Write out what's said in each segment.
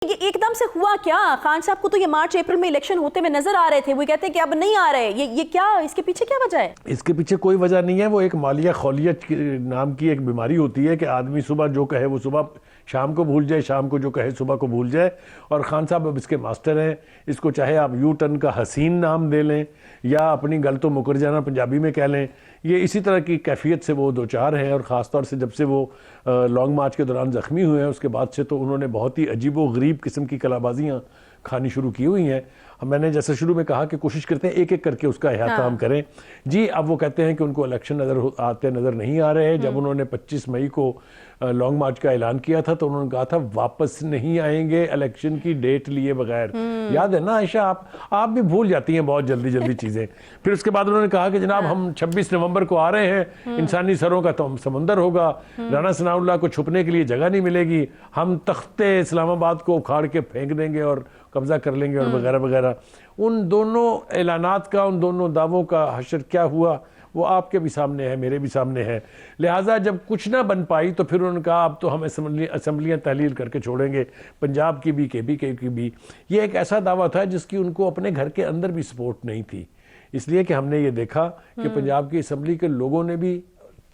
ایک دم سے ہوا کیا؟ خان صاحب کو تو یہ مارچ اپریل میں الیکشن ہوتے میں نظر آ رہے تھے، وہ کہتے ہیں کہ اب نہیں آ رہے، یہ کیا اس کے پیچھے کیا وجہ ہے؟ اس کے پیچھے کوئی وجہ نہیں ہے، وہ ایک مالیہ خولیت نام کی ایک بیماری ہوتی ہے کہ آدمی صبح جو کہے وہ صبح شام کو بھول جائے، شام کو جو کہے صبح کو بھول جائے. اور خان صاحب اب اس کے ماسٹر ہیں. اس کو چاہے آپ یو ٹرن کا حسین نام دے لیں یا اپنی گل تو مکر جانا پنجابی میں کہہ لیں، یہ اسی طرح کی کیفیت سے وہ دوچار ہیں. اور خاص طور سے جب سے وہ لانگ مارچ کے دوران زخمی ہوئے ہیں اس کے بعد سے تو انہوں نے بہت ہی عجیب و غریب قسم کی کلابازیاں کھانی شروع کی ہوئی ہیں. میں نے جیسے شروع میں کہا کہ کوشش کرتے ہیں ایک ایک کر کے اس کا احاطہ ہم کریں. جی اب وہ کہتے ہیں کہ ان کو الیکشن نظر نہیں آ رہے. جب انہوں نے 25 مئی کو لانگ مارچ کا اعلان کیا تھا تو انہوں نے کہا تھا واپس نہیں آئیں گے الیکشن کی ڈیٹ لیے بغیر. یاد ہے نا عائشہ؟ آپ بھی بھول جاتی ہیں بہت جلدی چیزیں. پھر اس کے بعد انہوں نے کہا کہ جناب ہم 26 نومبر کو آ رہے ہیں، انسانی سروں کا تو سمندر ہوگا، رانا ثناء اللہ کو چھپنے کے لیے جگہ نہیں ملے گی، ہم تخت اسلام آباد کو اکھاڑ کے پھینک دیں گے اور قبضہ کر لیں گے اور وغیرہ وغیرہ. ان دونوں اعلانات کا، ان دونوں دعووں کا حشر کیا ہوا وہ آپ کے بھی سامنے ہے، میرے بھی سامنے ہے. لہٰذا جب کچھ نہ بن پائی تو پھر انہوں نے کہا اب تو ہم اسمبلیاں تحلیل کر کے چھوڑیں گے، پنجاب کی بھی کے کی بھی. یہ ایک ایسا دعویٰ تھا جس کی ان کو اپنے گھر کے اندر بھی سپورٹ نہیں تھی، اس لیے کہ ہم نے یہ دیکھا کہ پنجاب کی اسمبلی کے لوگوں نے بھی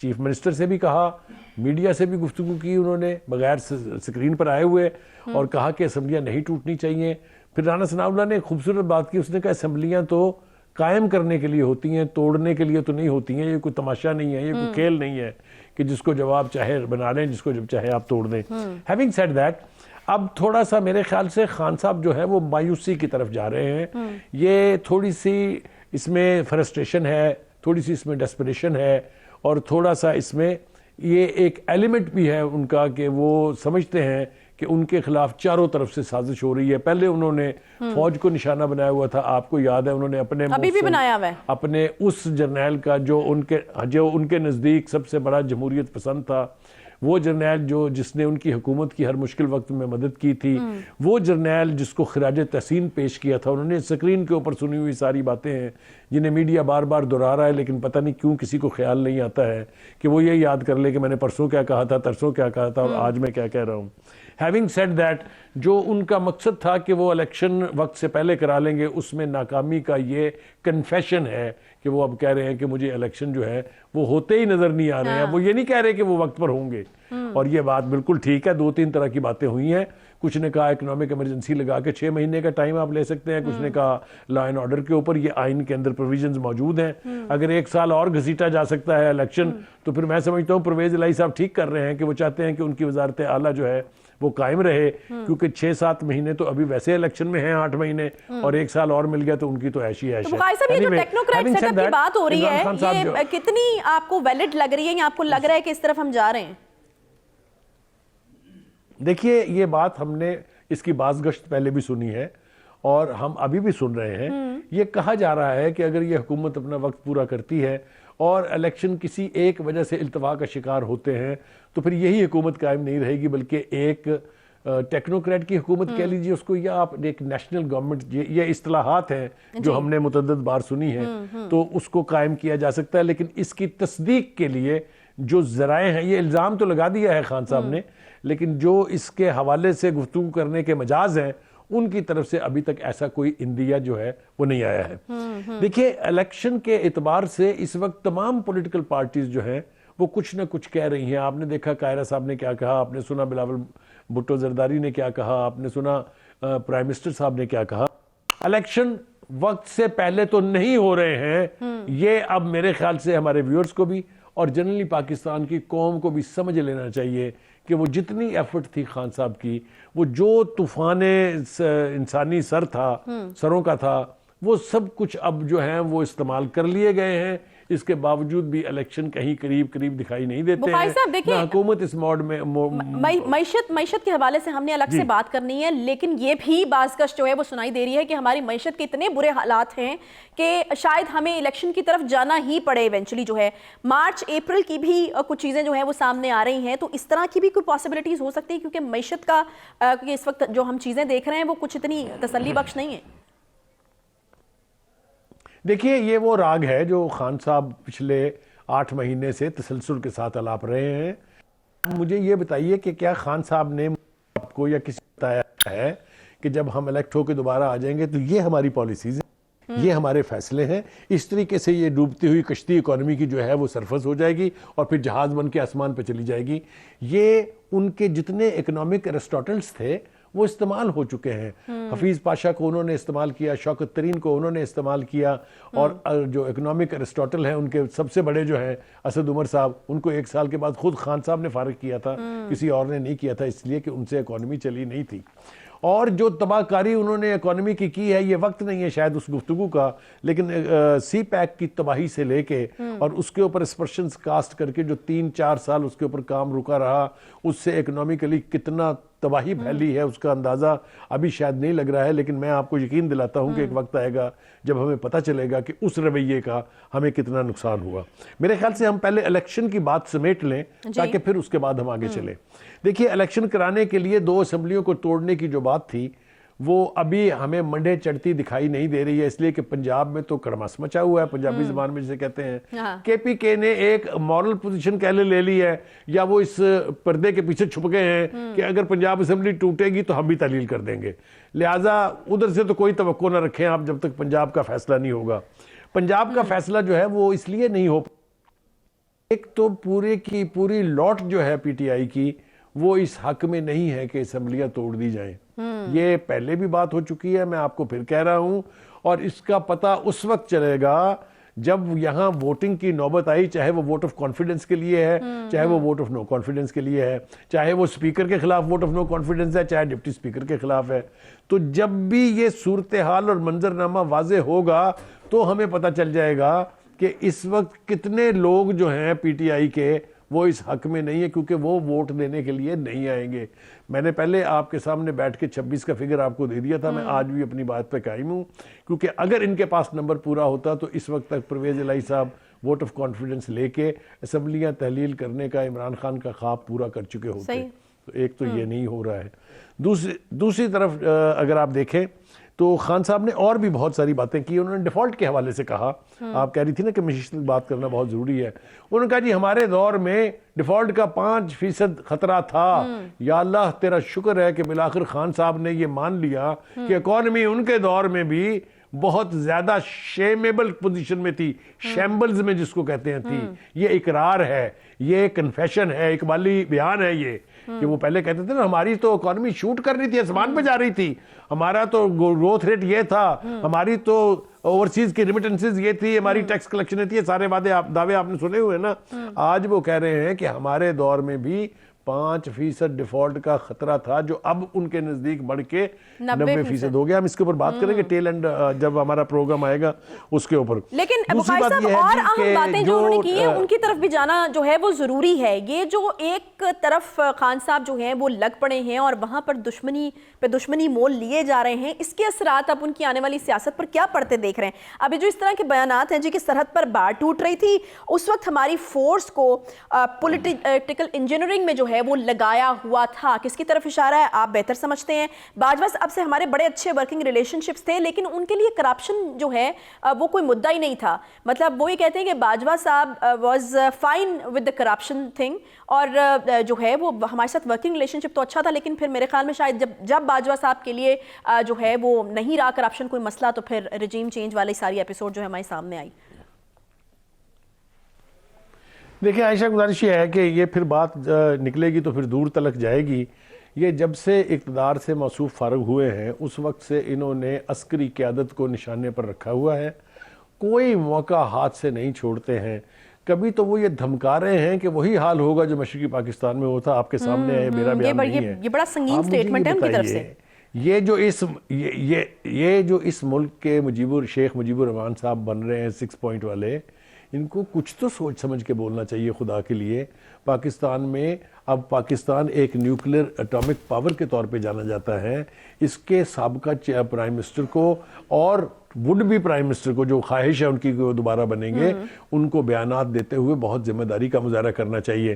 چیف منسٹر سے بھی کہا، میڈیا سے بھی گفتگو کی انہوں نے بغیر سکرین پر آئے ہوئے، اور کہا کہ اسمبلیاں نہیں ٹوٹنی چاہیے. پھر رانا ثناء اللہ نے ایک خوبصورت بات کی، اس نے کہا اسمبلیاں تو قائم کرنے کے لیے ہوتی ہیں، توڑنے کے لیے تو نہیں ہوتی ہیں. یہ کوئی تماشا نہیں ہے، یہ کوئی کھیل نہیں ہے کہ جس کو جب آپ چاہے بنا لیں، جس کو جب چاہے آپ توڑ دیں. ہیونگ سیڈ دیٹ، اب تھوڑا سا میرے خیال سے خان صاحب جو ہے وہ مایوسی کی طرف جا رہے ہیں. یہ تھوڑی سی اس میں فرسٹریشن ہے، تھوڑی سی اس میں ڈیسپریشن ہے، اور تھوڑا سا اس میں یہ ایک ایلیمنٹ بھی ہے ان کا کہ وہ سمجھتے ہیں کہ ان کے خلاف چاروں طرف سے سازش ہو رہی ہے. پہلے انہوں نے فوج کو نشانہ بنایا ہوا تھا، آپ کو یاد ہے انہوں نے اپنے اس جرنیل کا جو ان کے نزدیک سب سے بڑا جمہوریت پسند تھا، وہ جرنیل جس نے ان کی حکومت کی ہر مشکل وقت میں مدد کی تھی، وہ جرنیل جس کو خراج تحسین پیش کیا تھا. انہوں نے سکرین کے اوپر سنی ہوئی ساری باتیں ہیں جنہیں میڈیا بار بار دہرا رہا ہے، لیکن پتہ نہیں کیوں کسی کو خیال نہیں آتا ہے کہ وہ یہ یاد کر لے کہ میں نے پرسوں کیا کہا تھا، ترسوں کیا کہا تھا، اور آج میں کیا کہہ رہا ہوں. ہیونگ سیڈ دیٹ، جو ان کا مقصد تھا کہ وہ الیکشن وقت سے پہلے کرا لیں گے، اس میں ناکامی کا یہ کنفیشن ہے کہ وہ اب کہہ رہے ہیں کہ مجھے الیکشن جو ہے وہ ہوتے ہی نظر نہیں آ رہے ہیں. وہ یہ نہیں کہہ رہے کہ وہ وقت پر ہوں گے، اور یہ بات بالکل ٹھیک ہے. 2-3 طرح کی باتیں ہوئی ہیں. کچھ نے کہا اکنامک ایمرجنسی لگا کے 6 مہینے کا ٹائم آپ لے سکتے ہیں، کچھ نے کہا لا اینڈ آرڈر کے اوپر یہ آئین کے اندر پروویژنز موجود ہیں. اگر 1 سال اور گھسیٹا جا سکتا ہے الیکشن تو پھر میں سمجھتا ہوں پرویز الہی صاحب ٹھیک کر رہے ہیں کہ وہ چاہتے ہیں کہ ان کی وزارت اعلیٰ جو ہے وہ قائم رہے، کیونکہ 6-7 مہینے تو ابھی ویسے الیکشن میں ہیں، 8 مہینے، اور 1 سال اور مل گیا تو ان کی تو ایشی ہے. یہ جو ٹیکنوکریٹ سیٹ اپ کی بات ہو رہی ہے یہ کتنی آپ کو ویلڈ لگ رہی ہے یا آپ کو لگ رہا ہے کہ اس طرف ہم جا رہے ہیں؟ دیکھیے یہ بات ہم نے اس کی باز گشت پہلے بھی سنی ہے اور ہم ابھی بھی سن رہے ہیں. یہ کہا جا رہا ہے کہ اگر یہ حکومت اپنا وقت پورا کرتی ہے اور الیکشن کسی ایک وجہ سے التوا کا شکار ہوتے ہیں تو پھر یہی حکومت قائم نہیں رہے گی، بلکہ ایک ٹیکنوکریٹ کی حکومت کہہ لیجیے اس کو، یا آپ ایک نیشنل گورنمنٹ، یہ اصطلاحات ہیں جو ہم نے متعدد بار سنی ہیں، تو اس کو قائم کیا جا سکتا ہے. لیکن اس کی تصدیق کے لیے جو ذرائع ہیں، یہ الزام تو لگا دیا ہے خان صاحب نے، لیکن جو اس کے حوالے سے گفتگو کرنے کے مجاز ہیں ان کی طرف سے ابھی تک ایسا کوئی اندیہ جو ہے وہ نہیں آیا ہے. دیکھیے الیکشن کے اعتبار سے اس وقت تمام پولیٹیکل پارٹیز جو ہیں وہ کچھ نہ کچھ کہہ رہی ہیں. آپ نے دیکھا قاہرہ صاحب نے کیا کہا، آپ نے سنا بلاول بھٹو زرداری نے کیا کہا، آپ نے سنا پرائم منسٹر صاحب نے کیا کہا. الیکشن وقت سے پہلے تو نہیں ہو رہے ہیں، یہ اب میرے خیال سے ہمارے ویورز کو بھی اور جنرلی پاکستان کی قوم کو بھی سمجھ لینا چاہیے کہ وہ جتنی ایفرٹ تھی خان صاحب کی، وہ جو طوفان انسانی سروں کا تھا، وہ سب کچھ اب جو ہیں وہ استعمال کر لیے گئے ہیں. اس کے باوجود بھی الیکشن کہیں قریب دکھائی نہیں دیتے ہیں. نہ حکومت اس موڈ میں معیشت کے حوالے سے ہم نے الگ سے بات کرنی ہے، لیکن یہ بھی بازگشت جو ہے وہ سنائی دے رہی ہے کہ ہماری معیشت کے اتنے برے حالات ہیں کہ شاید ہمیں الیکشن کی طرف جانا ہی پڑے ایونچولی. جو ہے مارچ اپریل کی بھی کچھ چیزیں جو ہیں وہ سامنے آ رہی ہیں، تو اس طرح کی بھی کوئی پاسبلٹیز ہو سکتی ہے کیونکہ معیشت کا اس وقت جو ہم چیزیں دیکھ رہے ہیں وہ کچھ اتنی تسلی بخش نہیں ہے. دیکھیے یہ وہ راگ ہے جو خان صاحب پچھلے 8 مہینے سے تسلسل کے ساتھ الاپ رہے ہیں. مجھے یہ بتائیے کہ کیا خان صاحب نے آپ کو یا کسی بتایا ہے کہ جب ہم الیکٹ ہو کے دوبارہ آ جائیں گے تو یہ ہماری پالیسیز ہیں، یہ ہمارے فیصلے ہیں، اس طریقے سے یہ ڈوبتی ہوئی کشتی اکانومی کی جو ہے وہ سرفس ہو جائے گی اور پھر جہاز بن کے آسمان پہ چلی جائے گی۔ یہ ان کے جتنے اکنامک ایرسٹاٹلز تھے وہ استعمال ہو چکے ہیں۔ حفیظ پاشا کو انہوں نے استعمال کیا، شوکت ترین کو انہوں نے استعمال کیا، اور جو اکنامک ایرسٹاٹل ہیں ان کے سب سے بڑے جو ہیں اسد عمر صاحب، ان کو 1 سال کے بعد خود خان صاحب نے فارغ کیا تھا، کسی اور نے نہیں کیا تھا، اس لیے کہ ان سے اکانومی چلی نہیں تھی۔ اور جو تباہ کاری انہوں نے اکانومی کی ہے، یہ وقت نہیں ہے شاید اس گفتگو کا، لیکن سی پیک کی تباہی سے لے کے اور اس کے اوپر اسپرشنز کاسٹ کر کے جو 3-4 سال اس کے اوپر کام رکا رہا، اس سے اکنومیکلی کتنا تباہی پھیلی ہے اس کا اندازہ ابھی شاید نہیں لگ رہا ہے، لیکن میں آپ کو یقین دلاتا ہوں کہ ایک وقت آئے گا جب ہمیں پتہ چلے گا کہ اس رویے کا ہمیں کتنا نقصان ہوا۔ میرے خیال سے ہم پہلے الیکشن کی بات سمیٹ لیں تاکہ پھر اس کے بعد ہم آگے چلیں۔ دیکھیے، الیکشن کرانے کے لیے 2 اسمبلیوں کو توڑنے کی جو بات تھی وہ ابھی ہمیں منڈے چڑھتی دکھائی نہیں دے رہی ہے، اس لیے کہ پنجاب میں تو کڑماس مچا ہوا ہے، پنجابی زبان میں جسے کہتے ہیں۔ کے پی کے نے ایک مورل پوزیشن کہہ لے لی ہے، یا وہ اس پردے کے پیچھے چھپ گئے ہیں کہ اگر پنجاب اسمبلی ٹوٹے گی تو ہم بھی تعلیل کر دیں گے، لہٰذا ادھر سے تو کوئی توقع نہ رکھیں آپ جب تک پنجاب کا فیصلہ نہیں ہوگا۔ پنجاب کا فیصلہ جو ہے وہ اس لیے نہیں ہو، ایک تو پوری لوٹ جو ہے پی ٹی آئی کی وہ اس حق میں نہیں ہے کہ اسمبلیاں توڑ دی جائیں۔ یہ پہلے بھی بات ہو چکی ہے، میں آپ کو پھر کہہ رہا ہوں، اور اس کا پتہ اس وقت چلے گا جب یہاں ووٹنگ کی نوبت آئی، چاہے وہ ووٹ آف کانفیڈنس کے لیے ہے، چاہے وہ ووٹ آف نو کانفیڈنس کے لیے ہے، چاہے وہ سپیکر کے خلاف ووٹ آف نو کانفیڈنس ہے، چاہے ڈپٹی سپیکر کے خلاف ہے۔ تو جب بھی یہ صورتحال اور منظرنامہ واضح ہوگا تو ہمیں پتہ چل جائے گا کہ اس وقت کتنے لوگ جو ہیں پی ٹی آئی کے وہ اس حق میں نہیں ہے، کیونکہ وہ ووٹ دینے کے لیے نہیں آئیں گے۔ میں نے پہلے آپ کے سامنے بیٹھ کے 26 کا فگر آپ کو دے دیا تھا، میں آج بھی اپنی بات پہ قائم ہوں، کیونکہ اگر ان کے پاس نمبر پورا ہوتا تو اس وقت تک پرویز الہی صاحب ووٹ آف کانفیڈنس لے کے اسمبلیاں تحلیل کرنے کا عمران خان کا خواب پورا کر چکے ہوتے۔ تو ایک تو یہ نہیں ہو رہا ہے۔ دوسری طرف اگر آپ دیکھیں تو خان صاحب نے اور بھی بہت ساری باتیں کی۔ انہوں نے ڈیفالٹ کے حوالے سے کہا، آپ کہہ رہی تھی نا کہ معیشت کی بات کرنا بہت ضروری ہے، انہوں نے کہا جی ہمارے دور میں ڈیفالٹ کا 5% خطرہ تھا، یا اللہ تیرا شکر ہے کہ بالآخر خان صاحب نے یہ مان لیا کہ اکانومی ان کے دور میں بھی بہت زیادہ شیمیبل پوزیشن میں تھی، شیمبلز میں جس کو کہتے ہیں تھی۔ یہ اقرار ہے، یہ کنفیشن ہے، اقبالی بیان ہے یہ، کہ وہ پہلے کہتے تھے نا ہماری تو اکانومی شوٹ کر رہی تھی، آسمان پہ جا رہی تھی، ہمارا تو گروتھ ریٹ یہ تھا، ہماری تو اوورسیز کی ریمیٹنسز یہ تھی، ہماری ٹیکس کلیکشن تھی، یہ سارے دعوے آپ نے سنے ہوئے نا۔ آج وہ کہہ رہے ہیں کہ ہمارے دور میں بھی 5% ڈیفالٹ کا خطرہ تھا، جو اب ان کے نزدیک بڑھ کے 90% ہو گیا۔ ہم اس کے اوپر بات کریں گے ٹیل اینڈ جب ہمارا پروگرام آئے گا اس کے اوپر۔ لیکن بخاری صاحب اور اہم باتیں جو انہوں نے کی ہیں ان کی طرف بھی جانا جو ہے وہ ضروری ہے۔ یہ جو ایک طرف خان صاحب جو ہیں وہ لگ پڑے ہیں اور وہاں پر دشمنی مول لیے جا رہے ہیں، اس کے اثرات اب ان کی آنے والی سیاست پر کیا پڑتے دیکھ رہے ہیں؟ ابھی جو اس طرح کے بیانات ہیں جی کہ سرحد پر باڑ ٹوٹ رہی تھی، اس وقت ہماری فورس کو پولیٹیکل انجینئرنگ میں جو ہے وہ لگایا ہوا تھا، کس کی طرف اشارہ ہے آپ بہتر سمجھتے ہیں۔ باجوہ صاحب سے ہمارے بڑے اچھے ورکنگ ریلیشن شپس تھے، لیکن ان کے لیے کرپشن جو ہے وہ کوئی مدعا ہی نہیں تھا۔ مطلب وہ یہ کہتے ہیں کہ باجوہ صاحب was fine with the corruption thing, اور جو ہے وہ ہمارے ساتھ ورکنگ ریلیشن شپ تو اچھا تھا، لیکن پھر میرے خیال میں شاید جب باجوہ صاحب کے لیے جو ہے وہ نہیں رہا کرپشن کوئی مسئلہ، تو پھر رجیم چینج والی ساری ایپیسوڈ جو ہے ہمارے سامنے آئی۔ دیکھیں عائشہ، گزارش یہ ہے کہ یہ پھر بات نکلے گی تو پھر دور تلک جائے گی۔ یہ جب سے اقتدار سے موصوف فارغ ہوئے ہیں اس وقت سے انہوں نے عسکری قیادت کو نشانے پر رکھا ہوا ہے، کوئی موقع ہاتھ سے نہیں چھوڑتے ہیں۔ کبھی تو وہ یہ دھمکا رہے ہیں کہ وہی حال ہوگا جو مشرقی پاکستان میں ہوتا، آپ کے سامنے ہے، میرا بیان نہیں ہے۔ یہ بڑا سنگین سٹیٹمنٹ ہے ان کی طرف سے۔ یہ جو اس ملک کے شیخ مجیب الرحمان صاحب بن رہے ہیں 6 پوائنٹ والے، ان کو کچھ تو سوچ سمجھ کے بولنا چاہیے خدا کے لیے۔ پاکستان میں اب پاکستان ایک نیوکلیر اٹامک پاور کے طور پہ جانا جاتا ہے۔ اس کے سابقہ پرائم منسٹر کو اور وڈ بھی پرائم منسٹر کو، جو خواہش ہے ان کی دوبارہ بنیں گے، ان کو بیانات دیتے ہوئے بہت ذمہ داری کا مظاہرہ کرنا چاہیے۔